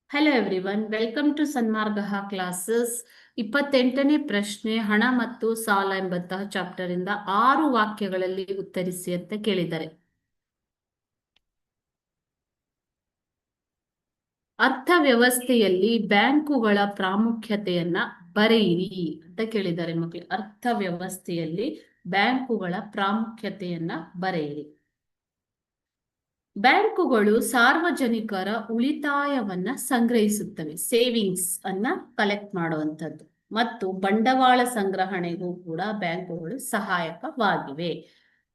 Hello everyone, welcome to Sanmargah classes. 28ನೇ ಪ್ರಶ್ನೆ, ಹಣ ಮತ್ತು ಸಾಲ ಎಂಬಂತಹ ಚಾಪ್ಟರ್ ಇಂದ 6 ವಾಕ್ಯಗಳಲ್ಲಿ ಉತ್ತರಿಸಿ ಅಂತ ಕೇಳಿದ್ದಾರೆ. ಅರ್ಥವ್ಯವಸ್ಥೆಯಲ್ಲಿ ಬ್ಯಾಂಕುಗಳ ಪ್ರಾಮುಖ್ಯತೆಯನ್ನ ಬರೆಯಿರಿ ಅಂತ ಕೇಳಿದ್ದಾರೆ ಮಕ್ಕಳು. ಅರ್ಥವ್ಯವಸ್ಥೆಯಲ್ಲಿ ಬ್ಯಾಂಕುಗಳ ಪ್ರಾಮುಖ್ಯತೆಯನ್ನ ಬರೆಯಿರಿ. ಬ್ಯಾಂಕುಗಳು ಸಾರ್ವಜನಿಕರ ಉಳಿತಾಯವನ್ನ ಸಂಗ್ರಹಿಸುತ್ತವೆ, ಸೇವಿಂಗ್ಸ್ ಅನ್ನ ಕಲೆಕ್ಟ್ ಮಾಡುವಂಥದ್ದು, ಮತ್ತು ಬಂಡವಾಳ ಸಂಗ್ರಹಣೆಗೂ ಕೂಡ ಬ್ಯಾಂಕುಗಳು ಸಹಾಯಕವಾಗಿವೆ.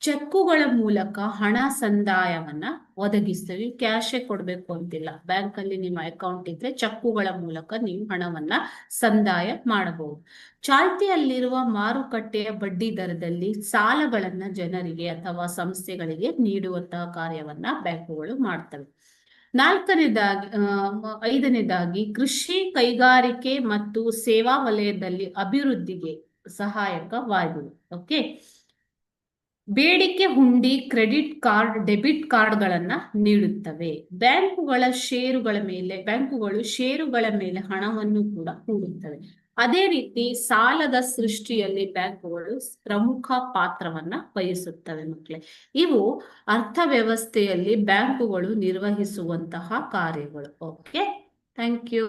ಚೆಕ್ಕುಗಳ ಮೂಲಕ ಹಣ ಸಂದಾಯವನ್ನ ಒದಗಿಸ್ತವೆ. ಕ್ಯಾಶೇ ಕೊಡ್ಬೇಕು ಅಂತಿಲ್ಲ, ಬ್ಯಾಂಕ್ ಅಲ್ಲಿ ನಿಮ್ಮ ಅಕೌಂಟ್ ಇದ್ರೆ ಚೆಕ್ಕುಗಳ ಮೂಲಕ ನೀವು ಹಣವನ್ನ ಸಂದಾಯ ಮಾಡಬಹುದು. ಚಾಲ್ತಿಯಲ್ಲಿರುವ ಮಾರುಕಟ್ಟೆಯ ಬಡ್ಡಿ ದರದಲ್ಲಿ ಸಾಲಗಳನ್ನ ಜನರಿಗೆ ಅಥವಾ ಸಂಸ್ಥೆಗಳಿಗೆ ನೀಡುವಂತಹ ಕಾರ್ಯವನ್ನ ಬ್ಯಾಂಕುಗಳು ಮಾಡ್ತವೆ. ಐದನೇದಾಗಿ ಕೃಷಿ, ಕೈಗಾರಿಕೆ ಮತ್ತು ಸೇವಾ ವಲಯದಲ್ಲಿ ಅಭಿವೃದ್ಧಿಗೆ ಸಹಾಯಕವಾಗಿವೆ. ಓಕೆ, ಬೇಡಿಕೆ ಹುಂಡಿ, ಕ್ರೆಡಿಟ್ ಕಾರ್ಡ್, ಡೆಬಿಟ್ ಕಾರ್ಡ್ಗಳನ್ನ ನೀಡುತ್ತವೆ. ಬ್ಯಾಂಕುಗಳು ಷೇರುಗಳ ಮೇಲೆ ಹಣವನ್ನು ಕೂಡ ಹೂಡುತ್ತವೆ. ಅದೇ ರೀತಿ ಸಾಲದ ಸೃಷ್ಟಿಯಲ್ಲಿ ಬ್ಯಾಂಕುಗಳು ಪ್ರಮುಖ ಪಾತ್ರವನ್ನ ವಹಿಸುತ್ತವೆ ಮಕ್ಕಳೇ. ಇವು ಅರ್ಥವ್ಯವಸ್ಥೆಯಲ್ಲಿ ಬ್ಯಾಂಕುಗಳು ನಿರ್ವಹಿಸುವಂತಹ ಕಾರ್ಯಗಳು. Okay, thank you.